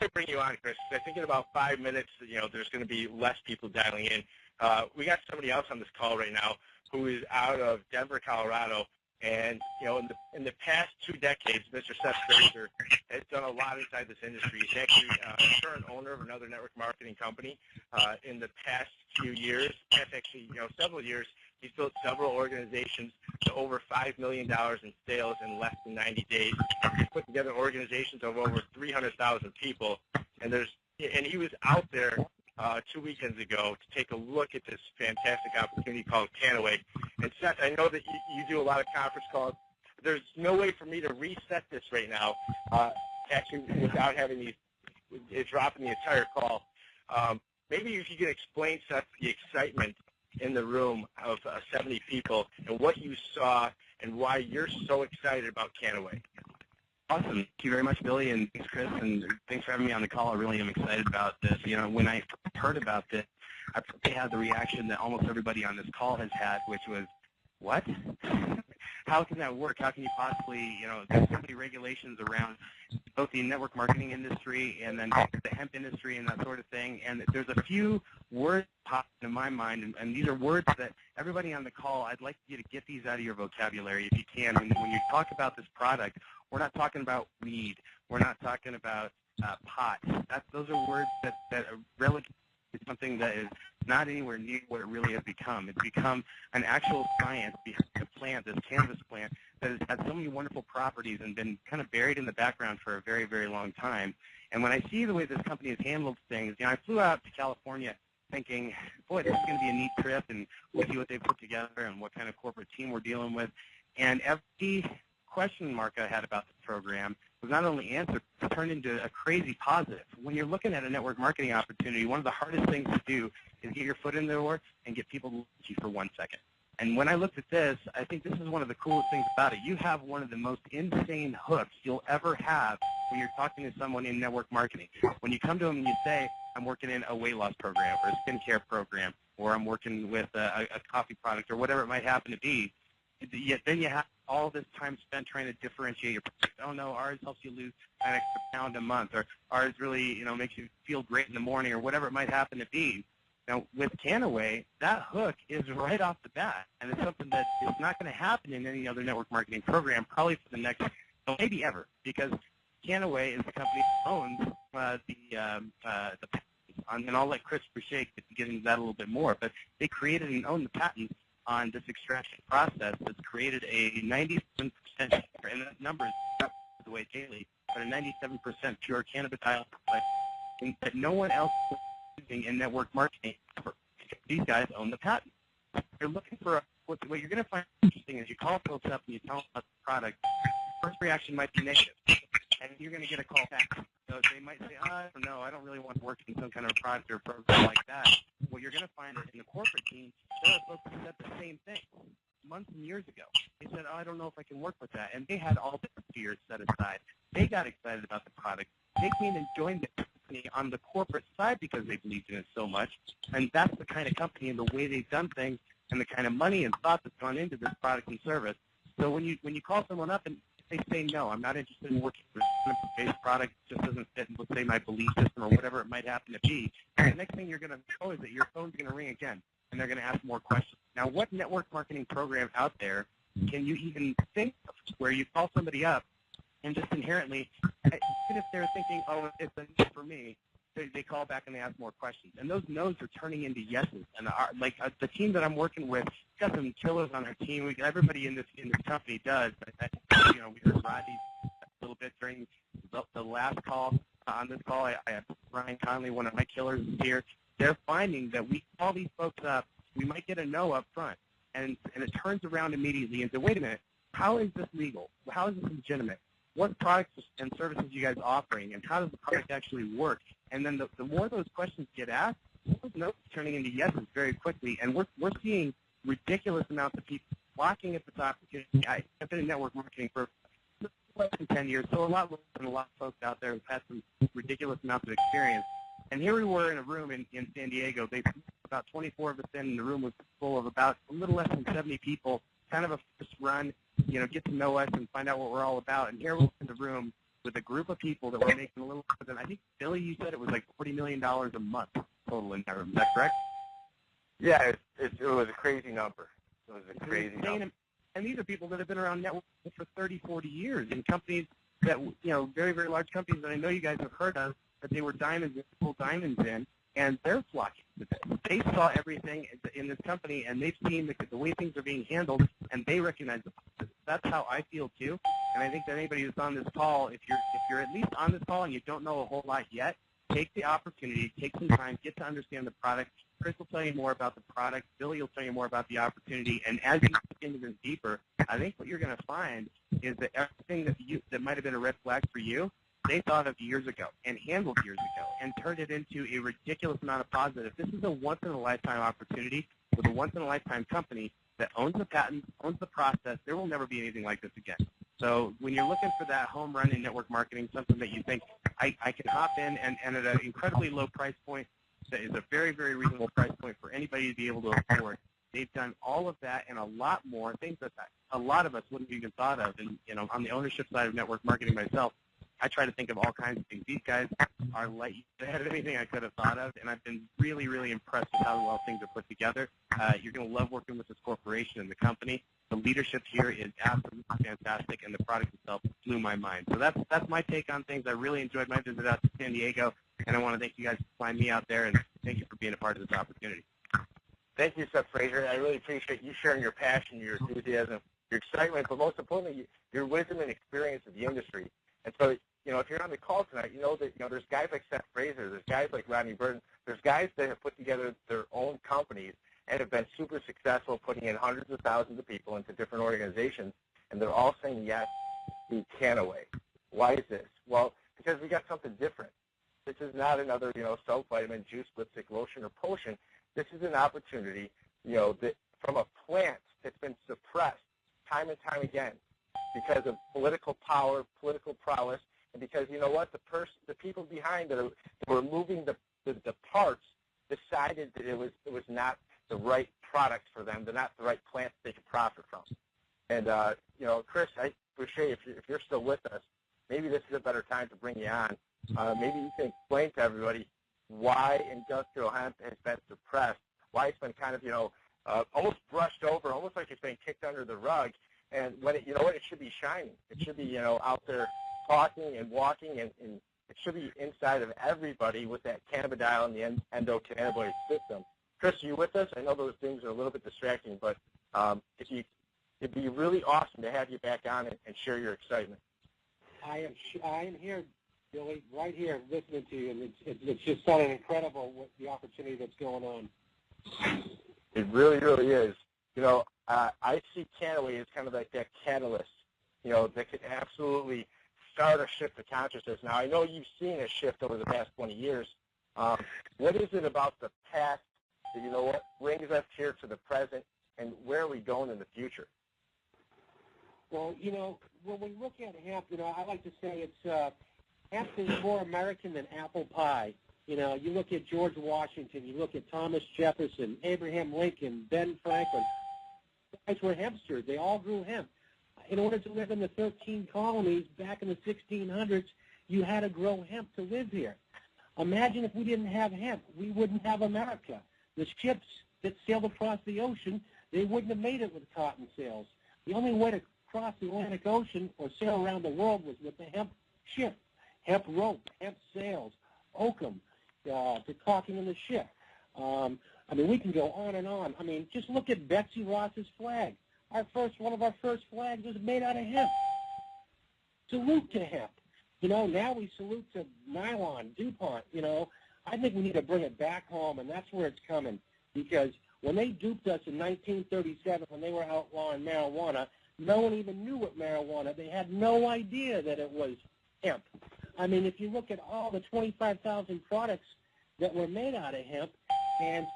to bring you on, Chris. I think in about 5 minutes, there's going to be less people dialing in. We got somebody else on this call right now who is out of Denver, Colorado. And, in the past 2 decades, Mr. Seth Fraser has done a lot inside this industry. He's actually a current owner of another network marketing company. In the past few years, several years, he's built several organizations to over $5 million in sales in less than 90 days. He's put together organizations of over 300,000 people. And he was out there 2 weekends ago to take a look at this fantastic opportunity called Cannaway. And Seth, I know that you do a lot of conference calls. There's no way for me to reset this right now, actually, without having dropping the entire call. Maybe if you could explain, Seth, the excitement in the room of 70 people and what you saw and why you're so excited about Cannaway. Awesome. Thank you very much, Billy, and thanks, Chris, and thanks for having me on the call. I really am excited about this. When I heard about this, I probably had the reaction that almost everybody on this call has had, which was, what? How can that work? How can you possibly, there's so many regulations around both the network marketing industry and then the hemp industry and that sort of thing. And there's a few words popping in my mind, and these are words that everybody on the call, I'd like you to get these out of your vocabulary if you can. When you talk about this product, we're not talking about weed. We're not talking about pot. Those are words that are relative to something that is not anywhere near what it really has become. It's become an actual science behind the plant, this cannabis plant, that has had so many wonderful properties and been kind of buried in the background for a very, very long time. And when I see the way this company has handled things, I flew out to California thinking, boy, this is going to be a neat trip, and we'll see what they put together and what kind of corporate team we're dealing with. And every question mark I had about the program was not only answered, but turned into a crazy positive. When you're looking at a network marketing opportunity, one of the hardest things to do is get your foot in the door and get people to look at you for 1 second. And when I looked at this, I think this is one of the coolest things about it. You have one of the most insane hooks you'll ever have when you're talking to someone in network marketing. When you come to them and you say, I'm working in a weight loss program or a skincare program, or I'm working with a coffee product or whatever it might happen to be, yet then you have all this time spent trying to differentiate your product. Oh, no, ours helps you lose an extra pound a month, or ours really, makes you feel great in the morning, or whatever it might happen to be. Now, with Cannaway, that hook is right off the bat, and it's something that is not going to happen in any other network marketing program, probably for the next, maybe ever, because Cannaway is the company that owns the patents, and I'll let Chris Boucher get into that a little bit more, but they created and own the patents on this extraction process that's created a 97%, and that number is not the way daily, but a 97% pure cannabidiol product that no one else is using in network marketing. These guys own the patent. They're looking for what you're going to find interesting is you call folks up and you tell them about the product. First reaction might be negative, and you're going to get a call back. So they might say, I don't know, I don't really want to work in some kind of product or program like that. What you're going to find is in the corporate team, there are folks who said the same thing months and years ago. They said, I don't know if I can work with that. And they had all their fears set aside. They got excited about the product. They came and joined the company on the corporate side because they believed in it so much. And that's the kind of company and the way they've done things and the kind of money and thought that's gone into this product and service. So when you call someone up and they say, no, I'm not interested in working with a based product, it just doesn't fit, let's say, my belief system or whatever it might happen to be, the next thing you're going to know is that your phone's going to ring again, and they're going to ask more questions. Now, what network marketing program out there can you even think of where you call somebody up and just inherently, even if they're thinking, oh, it's a no for me, they call back and they ask more questions. And those no's are turning into yeses. And the team that I'm working with, we've got some killers on our team. Everybody in this company does. We heard Rodney a little bit during the last call. On this call, I have Ryan Conley, one of my killers, is here. They're finding that we call these folks up, we might get a no up front, and it turns around immediately and says, wait a minute, how is this legal? How is this legitimate? What products and services are you guys offering, and how does the product actually work? And then the more those questions get asked, those no's turning into yeses very quickly, and we're seeing ridiculous amounts of people flocking at this opportunity. I've been in network marketing for less than 10 years, so a lot less than a lot of folks out there who've had some ridiculous amounts of experience. And here we were in a room in San Diego. They about 24 of us in, and the room was full of about a little less than 70 people, kind of a first run, get to know us and find out what we're all about. And here we're in the room, with a group of people that were making a little more than, I think, Billy, you said it was like $40 million a month total in that room. Is that correct? Yeah, it was a crazy number. It was a crazy number. And these are people that have been around networking for 30, 40 years in companies that, very, very large companies that I know you guys have heard of, that they were full diamonds in, and they're flocking to this. They saw everything in this company, and they've seen the way things are being handled, and they recognize the. That's how I feel too. And I think that anybody who's on this call, if you're at least on this call and you don't know a whole lot yet, take the opportunity, take some time, get to understand the product. Chris will tell you more about the product. Billy will tell you more about the opportunity. And as you get into this deeper, I think what you're going to find is that everything that might have been a red flag for you, they thought of years ago and handled years ago and turned it into a ridiculous amount of positive. This is a once-in-a-lifetime opportunity with a once-in-a-lifetime company that owns the patent, owns the process. There will never be anything like this again. So when you're looking for that home run in network marketing, something that you think, I can hop in and at an incredibly low price point that is a very, very reasonable price point for anybody to be able to afford. They've done all of that and a lot more, things that a lot of us wouldn't have even thought of. And, on the ownership side of network marketing myself, I try to think of all kinds of things. These guys are light ahead of anything I could have thought of, and I've been really, really impressed with how well things are put together. You're going to love working with this corporation and the company. The leadership here is absolutely fantastic, and the product itself blew my mind. So that's my take on things. I really enjoyed my visit out to San Diego, and I want to thank you guys for flying me out there, and thank you for being a part of this opportunity. Thank you, Seth Fraser. I really appreciate you sharing your passion, your enthusiasm, your excitement, but most importantly, your wisdom and experience of the industry. And so, if you're on the call tonight, that there's guys like Seth Fraser, there's guys like Rodney Burton, there's guys that have put together their own companies and have been super successful, putting in hundreds of thousands of people into different organizations, and they're all saying yes to Canaway. Why is this? Well, because we got something different. This is not another, soap, vitamin, juice, lipstick, lotion, or potion. This is an opportunity, that from a plant that's been suppressed time and time again because of political power, political prowess, and because the people behind that were moving the parts decided that it was not the right product for them, they're not the right plants they could profit from. And Chris, I appreciate if you're still with us, maybe this is a better time to bring you on. Maybe you can explain to everybody why industrial hemp has been suppressed, why it's been kind of almost brushed over, almost like it's been kicked under the rug. And when it should be shining. It should be out there talking and walking, and it should be inside of everybody with that cannabidiol and the endocannabinoid system. Chris, are you with us? I know those things are a little bit distracting, but it'd be really awesome to have you back on and share your excitement. I am here, Billy, right here listening to you, and it's just sounding incredible what the opportunity that's going on. It really, really is. I see Canaway as kind of like that catalyst, that could absolutely start a shift of consciousness. Now, I know you've seen a shift over the past 20 years. What is it about the past that, brings us here to the present, and where are we going in the future? Well, when we look at hemp, I like to say hemp is more American than apple pie. You look at George Washington, you look at Thomas Jefferson, Abraham Lincoln, Ben Franklin. Guys were hempsters. They all grew hemp. In order to live in the 13 colonies back in the 1600s, you had to grow hemp to live here. Imagine if we didn't have hemp. We wouldn't have America. The ships that sailed across the ocean, they wouldn't have made it with cotton sails. The only way to cross the Atlantic Ocean or sail around the world was with the hemp ship, hemp rope, hemp sails, oakum, to caulking in the ship. We can go on and on. Just look at Betsy Ross's flag. One of our first flags was made out of hemp. Salute to hemp. Now we salute to nylon, DuPont. I think we need to bring it back home, and that's where it's coming. Because when they duped us in 1937, when they were outlawing marijuana, no one even knew what marijuana. They had no idea that it was hemp. If you look at all the 25,000 products that were made out of hemp, and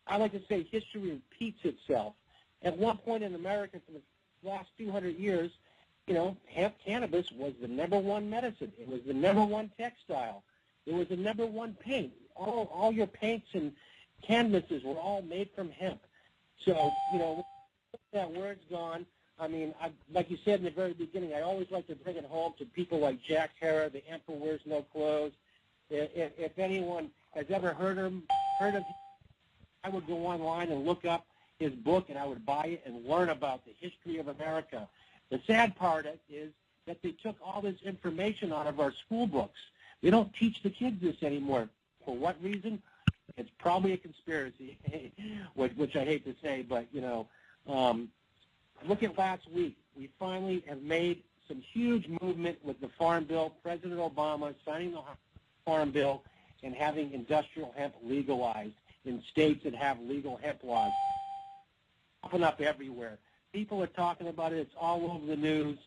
I like to say history repeats itself. At one point in America for the last 200 years, hemp cannabis was the number one medicine. It was the number one textile. It was the number one paint. All your paints and canvases were all made from hemp. So, that where it's gone, I mean, like you said in the very beginning, I always like to bring it home to people like Jack Terra, the Emperor Wears No Clothes. If anyone has ever heard of him, I would go online and look up his book, and I would buy it and learn about the history of America. The sad part is that they took all this information out of our school books. They don't teach the kids this anymore. For what reason? It's probably a conspiracy, which I hate to say, but, you know, look at last week. We finally have made some huge movement with the Farm Bill. President Obama signing the Farm Bill and having industrial hemp legalized in states that have legal hemp laws. Popping up everywhere. People are talking about it. It's all over the news.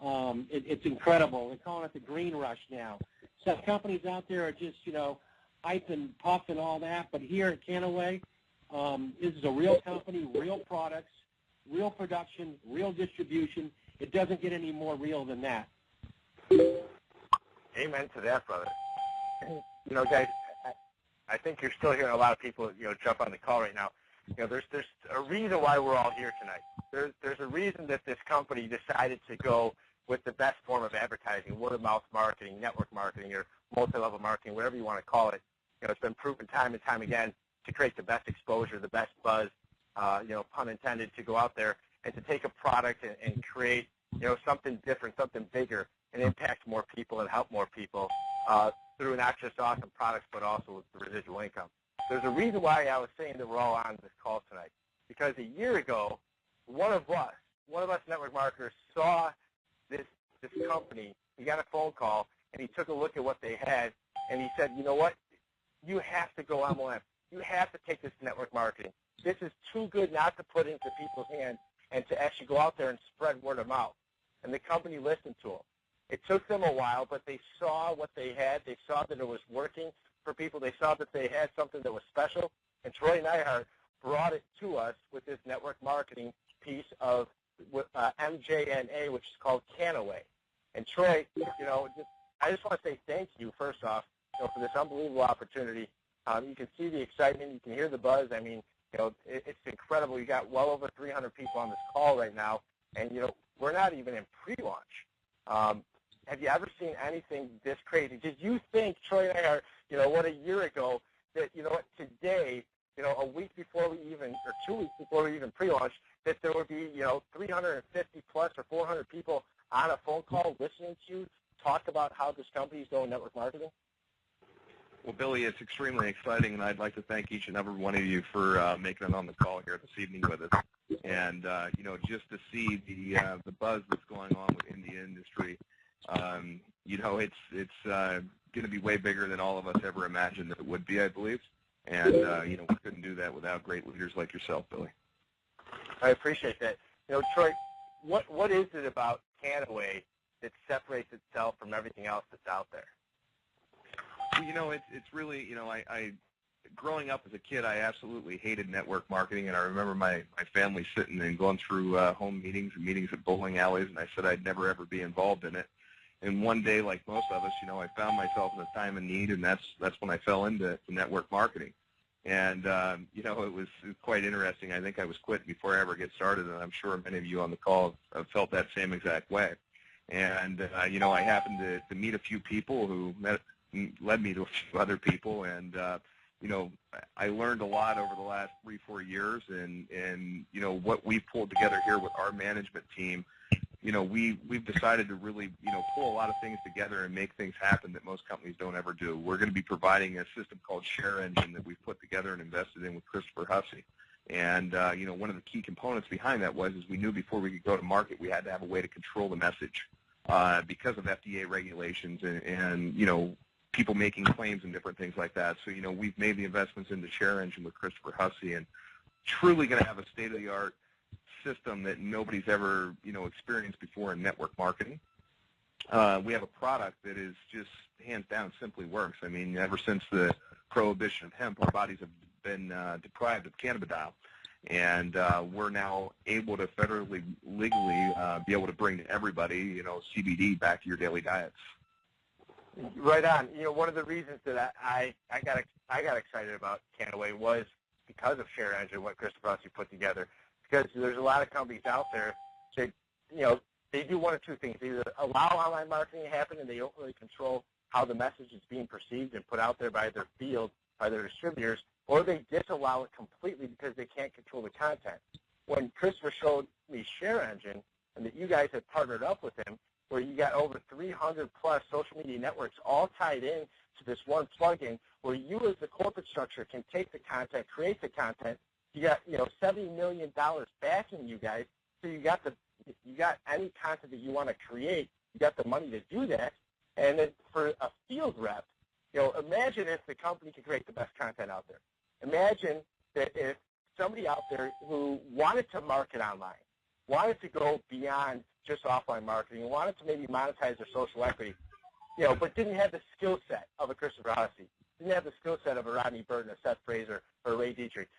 It's incredible. They're calling it the green rush now. Some companies out there are just, you know, hype and puff and all that, but here at Cannaway, this is a real company, real products, real production, real distribution. It doesn't get any more real than that. Amen to that, brother. You know, guys, I think you're still hearing a lot of people, you know, jump on the call right now. You know, there's a reason why we're all here tonight. There's a reason that this company decided to go with the best form of advertising, word-of-mouth marketing, network marketing, or multi-level marketing, whatever you want to call it. You know, it's been proven time and time again to create the best exposure, the best buzz, you know, pun intended, to go out there and to take a product and create, you know, something different, something bigger, and impact more people and help more people through not just awesome products, but also with the residual income. There's a reason why I was saying that we're all on this call tonight, because a year ago, one of us network marketers saw this company. He got a phone call, and he took a look at what they had, and he said, you know what? You have to go MLM. You have to take this network marketing. This is too good not to put into people's hands and to actually go out there and spread word of mouth. And the company listened to them. It took them a while, but they saw what they had. They saw that it was working for people. They saw that they had something that was special. And Troy Neihart brought it to us with this network marketing piece of MJNA, which is called Cannaway. And Troy, you know, I just want to say thank you, first off, you know, for this unbelievable opportunity. You can see the excitement. You can hear the buzz. I mean, you know, it's incredible. You got well over 300 people on this call right now, and, you know, we're not even in pre-launch. Have you ever seen anything this crazy? Did you think, Troy Neihart, you know, what, a year ago, that, you know what, today, you know, a week before we even, or 2 weeks before we even pre-launched, that there would be, you know, 350 plus or 400 people on a phone call listening to you talk about how this company is doing network marketing? Well, Billy, it's extremely exciting, and I'd like to thank each and every one of you for making it on the call here this evening with us. And, you know, just to see the buzz that's going on within the industry, you know, it's going to be way bigger than all of us ever imagined that it would be, I believe. And, you know, we couldn't do that without great leaders like yourself, Billy. I appreciate that. You know, Troy, what is it about Cannaway that separates itself from everything else that's out there? Well, you know, it's really, you know, I growing up as a kid, I absolutely hated network marketing, and I remember my family sitting and going through home meetings and meetings at bowling alleys, and I said I'd never, ever be involved in it. And one day, like most of us, you know, I found myself in a time of need, and that's when I fell into network marketing. And, you know, it was quite interesting. I think I was quitting before I ever get started, and I'm sure many of you on the call have felt that same exact way. And, you know, I happened to meet a few people who led me to a few other people, and, you know, I learned a lot over the last 3-4 years, and you know, what we've pulled together here with our management team, you know, we've decided to really, you know, pull a lot of things together and make things happen that most companies don't ever do. We're going to be providing a system called Share Engine that we've put together and invested in with Christopher Hussey. And, you know, one of the key components behind that was we knew before we could go to market, we had to have a way to control the message because of FDA regulations and, you know, people making claims and different things like that. So, you know, we've made the investments into Share Engine with Christopher Hussey, and truly going to have a state-of-the-art system that nobody's ever, you know, experienced before in network marketing. We have a product that is just hands down simply works. I mean, ever since the prohibition of hemp, our bodies have been deprived of cannabidiol, and we're now able to federally, legally be able to bring to everybody, you know, CBD back to your daily diets. Right on. You know, one of the reasons that I got excited about Cannaway was because of Share Engine, what Christopher Hussey put together. Because there's a lot of companies out there that they do one of two things. They either allow online marketing to happen and they don't really control how the message is being perceived and put out there by their field, by their distributors, or they disallow it completely because they can't control the content. When Christopher showed me Share Engine and that you guys had partnered up with him, where you got over 300 plus social media networks all tied in to this one plugin, where you as the corporate structure can take the content, create the content. You got $70 million backing you guys, so you got any content that you want to create, you got the money to do that. And then for a field rep, imagine if the company could create the best content out there. Imagine that if somebody out there who wanted to market online, wanted to go beyond just offline marketing, wanted to maybe monetize their social equity, but didn't have the skill set of a Christopher Hussey, didn't have the skill set of a Rodney Burton, a Seth Fraser, or a Ray Dietrich,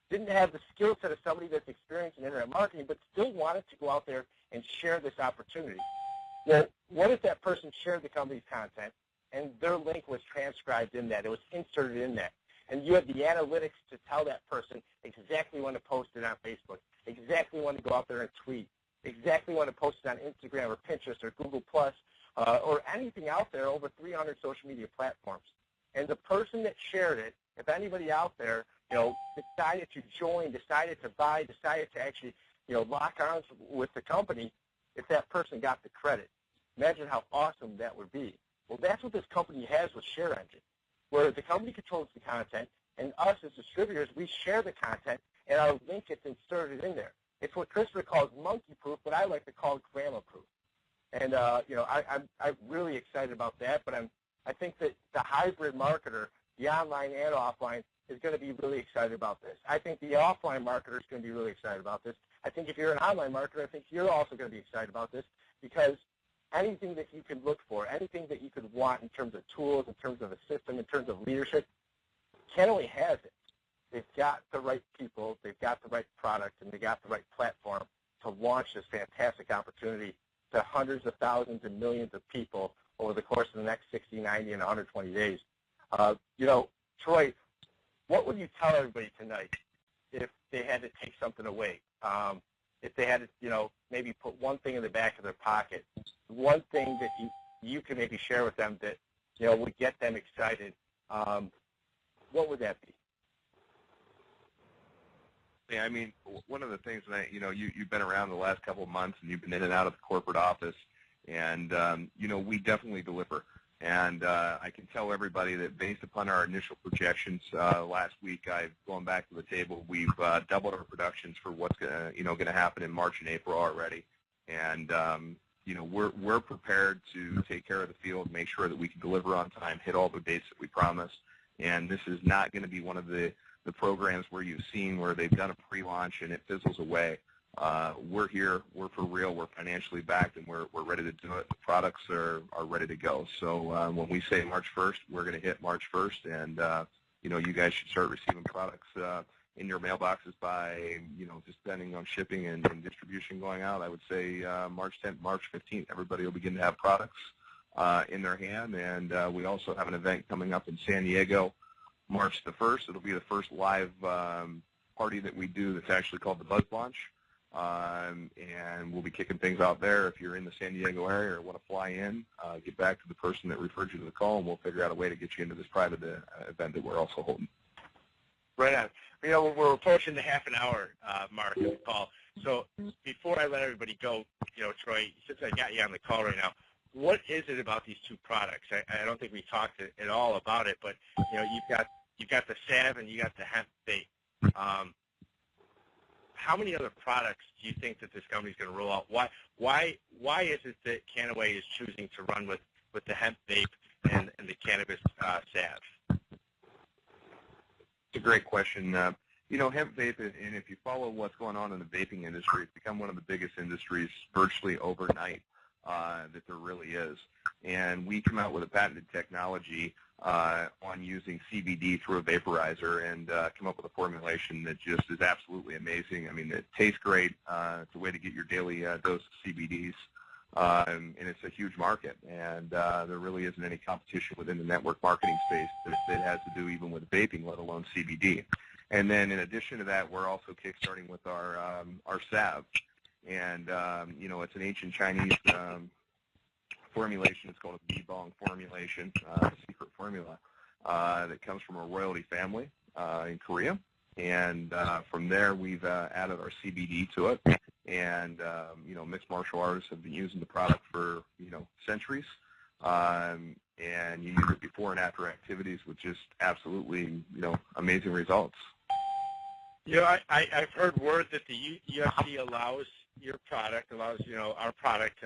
didn't have the skill set of somebody that's experienced in internet marketing, but still wanted to go out there and share this opportunity. Well, what if that person shared the company's content and their link was transcribed in that, it was inserted in that, and you had the analytics to tell that person exactly when to post it on Facebook, exactly when to go out there and tweet, exactly when to post it on Instagram or Pinterest or Google Plus or anything out there, over 300 social media platforms. And the person that shared it, if anybody out there, decided to join, decided to buy, decided to actually, lock arms with the company, if that person got the credit. Imagine how awesome that would be. Well, that's what this company has with Share Engine, where the company controls the content, and us as distributors, we share the content, and our link gets inserted in there. It's what Christopher calls monkey-proof, but I like to call grandma-proof. And, I'm really excited about that, but I think that the hybrid marketer, the online and offline, is going to be really excited about this. I think the offline marketer is going to be really excited about this. I think if you're an online marketer, I think you're also going to be excited about this, because anything that you could look for, anything that you could want in terms of tools, in terms of a system, in terms of leadership, Canaway has it. They've got the right people, they've got the right product, and they've got the right platform to launch this fantastic opportunity to hundreds of thousands and millions of people over the course of the next 60, 90, and 120 days. Troy, what would you tell everybody tonight if they had to take something away? If they had to, maybe put one thing in the back of their pocket, one thing that you can maybe share with them that, would get them excited, what would that be? Yeah, I mean, one of the things that, you've been around the last couple of months and you've been in and out of the corporate office, and, we definitely deliver. And I can tell everybody that based upon our initial projections last week, I've gone back to the table. We've doubled our productions for what's going to happen in March and April already. And, we're prepared to take care of the field, make sure that we can deliver on time, hit all the dates that we promised. And this is not going to be one of the programs where you've seen where they've done a pre-launch and it fizzles away. We're here, we're for real, we're financially backed, and we're ready to do it. The products are ready to go. So when we say March 1st, we're going to hit March 1st, and you guys should start receiving products in your mailboxes by, just depending on shipping and distribution going out. I would say March 10th, March 15th, everybody will begin to have products in their hand. And we also have an event coming up in San Diego, March the 1st. It'll be the first live party that we do that's actually called the Buzz Launch. And we'll be kicking things out there. If you're in the San Diego area or want to fly in, get back to the person that referred you to the call, and we'll figure out a way to get you into this private event that we're also holding. Right on. We're approaching the half an hour mark of the call. So before I let everybody go, Troy, since I got you on the call right now, what is it about these two products? I don't think we talked at all about it, but you've got the salve and you got the hemp vape. How many other products do you think that this company is going to roll out? Why is it that Canaway is choosing to run with the hemp vape and the cannabis salve? It's a great question. Hemp vape, and if you follow what's going on in the vaping industry, it's become one of the biggest industries virtually overnight that there really is. And we come out with a patented technology on using CBD through a vaporizer and come up with a formulation that just is absolutely amazing. I mean, it tastes great. It's a way to get your daily dose of CBDs, and it's a huge market. And there really isn't any competition within the network marketing space that has to do even with vaping, let alone CBD. And then in addition to that, we're also kickstarting with our salve. And, it's an ancient Chinese formulation. It's called a bee-bong formulation, secret formula, that comes from a royalty family in Korea. And from there, we've added our CBD to it. And, mixed martial artists have been using the product for, centuries. And you use it before and after activities with just absolutely, amazing results. I've heard word that the UFC allows our product,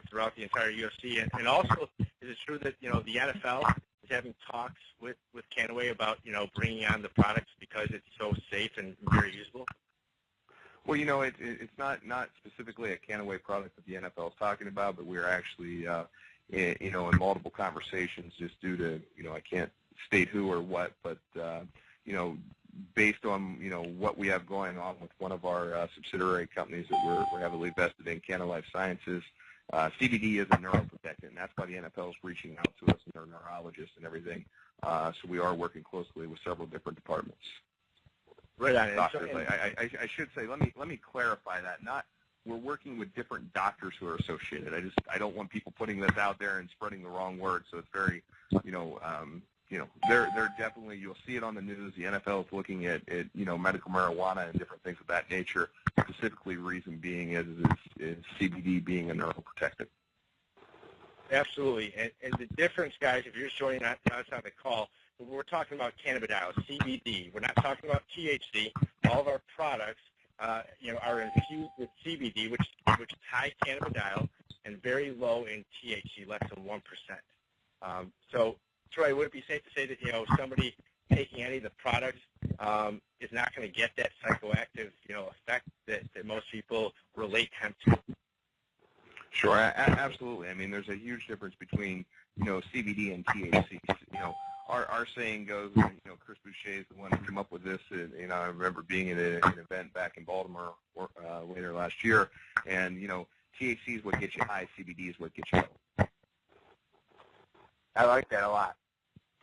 throughout the entire UFC. And also, is it true that, the NFL is having talks with Cannaway about, bringing on the products because it's so safe and very usable? Well, it's not specifically a Cannaway product that the NFL is talking about, but we're actually, in multiple conversations just due to, I can't state who or what, but, based on, what we have going on with one of our subsidiary companies that we're heavily vested in, Canna Life Sciences, CBD is a neuroprotectant, and that's why the NFL is reaching out to us and our neurologists and everything. So we are working closely with several different departments. Right on. Doctors, I should say, let me clarify that. We're working with different doctors who are associated. I don't want people putting this out there and spreading the wrong word. So it's very, they're definitely, you'll see it on the news. The NFL is looking at medical marijuana and different things of that nature. Specifically, reason being is CBD being a neuroprotectant. Absolutely. And the difference, guys, if you're joining us on the call, we're talking about cannabidiol, CBD. We're not talking about THC. All of our products, are infused with CBD, which is high cannabidiol and very low in THC, less than 1%. So, Troy, would it be safe to say that somebody taking any of the products is not going to get that psychoactive effect that most people relate hemp to? Sure, absolutely. I mean, there's a huge difference between CBD and THC. Our saying goes, Chris Boucher is the one who came up with this. And, I remember being at an event back in Baltimore later last year, and THC is what gets you high, CBD is what gets you low. I like that a lot.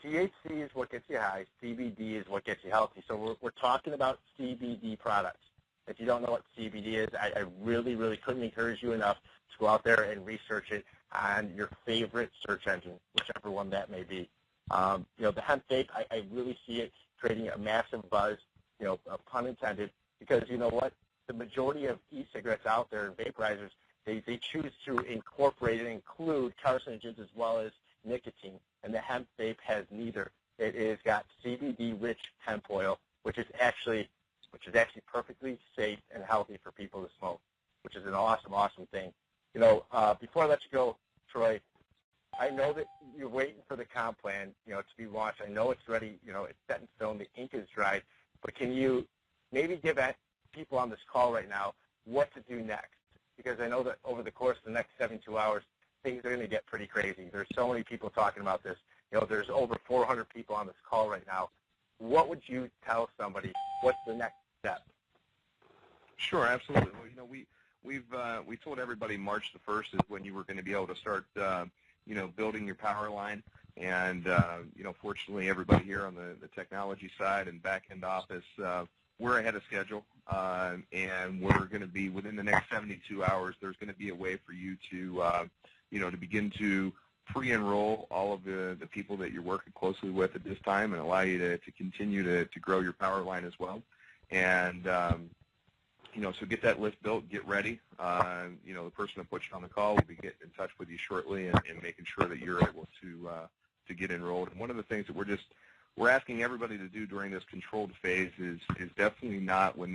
THC is what gets you high, CBD is what gets you healthy. So we're talking about CBD products. If you don't know what CBD is, I really, really couldn't encourage you enough to go out there and research it on your favorite search engine, whichever one that may be. The hemp vape, I really see it creating a massive buzz, pun intended, because you know what? The majority of e-cigarettes out there and vaporizers, they choose to incorporate and include carcinogens as well as nicotine, and the hemp vape has neither. It has got CBD-rich hemp oil, which is actually perfectly safe and healthy for people to smoke, which is an awesome, awesome thing. Before I let you go, Troy, I know that you're waiting for the comp plan, to be launched. I know it's ready, it's set in stone, the ink is dried, but can you maybe give people on this call right now what to do next? Because I know that over the course of the next 72 hours, things are going to get pretty crazy. There's so many people talking about this. There's over 400 people on this call right now. What would you tell somebody? What's the next step? Sure, absolutely. Well, we told everybody March the 1st is when you were going to be able to start, building your power line. And, fortunately, everybody here on the technology side and back-end office, we're ahead of schedule. And we're going to be, within the next 72 hours, there's going to be a way for you to, to begin to pre-enroll all of the people that you're working closely with at this time and allow you to continue to grow your power line as well. And, so get that list built, get ready. The person that puts you on the call will be getting in touch with you shortly and making sure that you're able to get enrolled. And one of the things that we're asking everybody to do during this controlled phase is definitely not, when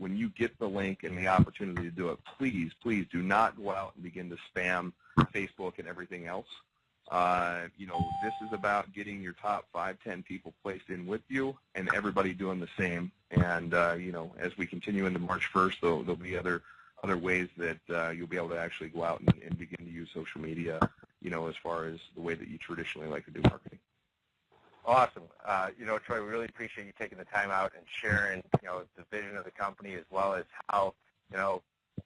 you get the link and the opportunity to do it, please do not go out and begin to spam Facebook and everything else. This is about getting your top 5, 10 people placed in with you and everybody doing the same. And, as we continue into March 1st, there'll be other ways that you'll be able to actually go out and begin to use social media, as far as the way that you traditionally like to do marketing. Awesome. Troy, we really appreciate you taking the time out and sharing, the vision of the company as well as how,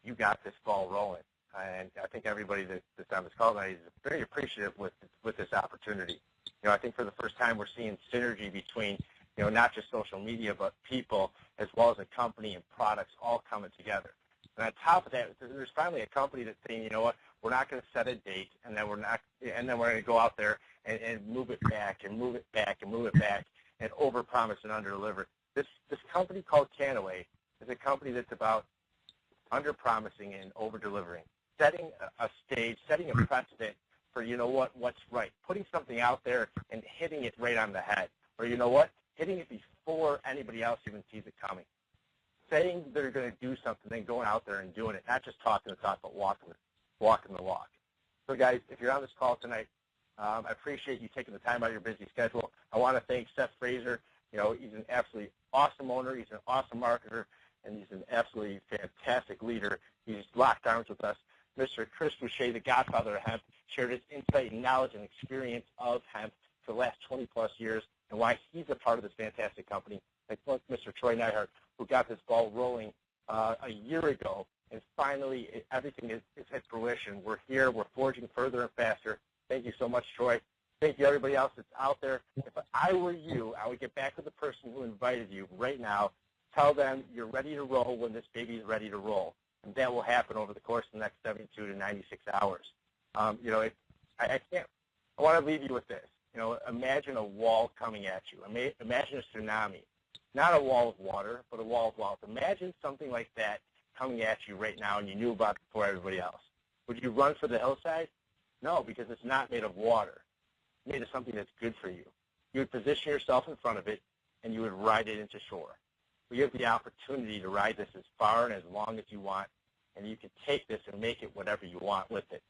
you got this ball rolling. And I think everybody that's on this call tonight is very appreciative with this opportunity. I think for the first time we're seeing synergy between, not just social media, but people as well as a company and products all coming together. And on top of that, there's finally a company that's saying, you know what, we're not going to set a date, and then we're going to go out there and move it back and move it back and move it back and overpromise and underdeliver. This company called Cannaway is a company that's about underpromising and over-delivering, setting a stage, setting a precedent for, you know what's right, putting something out there and hitting it right on the head, or, you know what, hitting it before anybody else even sees it coming. Saying they're going to do something, then going out there and doing it, not just talking the talk, but walking the walk. So, guys, if you're on this call tonight, I appreciate you taking the time out of your busy schedule. I want to thank Seth Fraser. You know, he's an absolutely awesome owner. He's an awesome marketer, and he's an absolutely fantastic leader. He's locked arms with us. Mr. Chris Boucher, the godfather of hemp, shared his insight and knowledge and experience of hemp for the last 20-plus years and why he's a part of this fantastic company. And Mr. Troy Neihart, who got this ball rolling a year ago, and finally everything is at fruition. We're here. We're forging further and faster. Thank you so much, Troy. Thank you, everybody else that's out there. If I were you, I would get back with the person who invited you right now. Tell them you're ready to roll when this baby is ready to roll. And that will happen over the course of the next 72 to 96 hours. You know, I want to leave you with this. You know, imagine a wall coming at you. Imagine a tsunami. Not a wall of water, but a wall of wealth. Imagine something like that coming at you right now, and you knew about it before everybody else. Would you run for the hillside? No, because it's not made of water. It's made of something that's good for you. You would position yourself in front of it, and you would ride it into shore. You have the opportunity to ride this as far and as long as you want, and you can take this and make it whatever you want with it.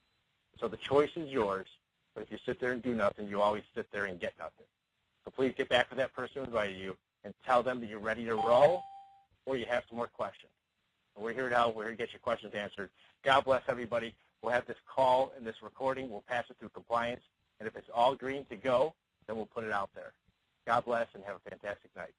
So the choice is yours, but if you sit there and do nothing, you always sit there and get nothing. So please get back with that person who invited you and tell them that you're ready to roll or you have some more questions. And we're here to help. We're here to get your questions answered. God bless everybody. We'll have this call and this recording. We'll pass it through compliance. And if it's all green to go, then we'll put it out there. God bless and have a fantastic night.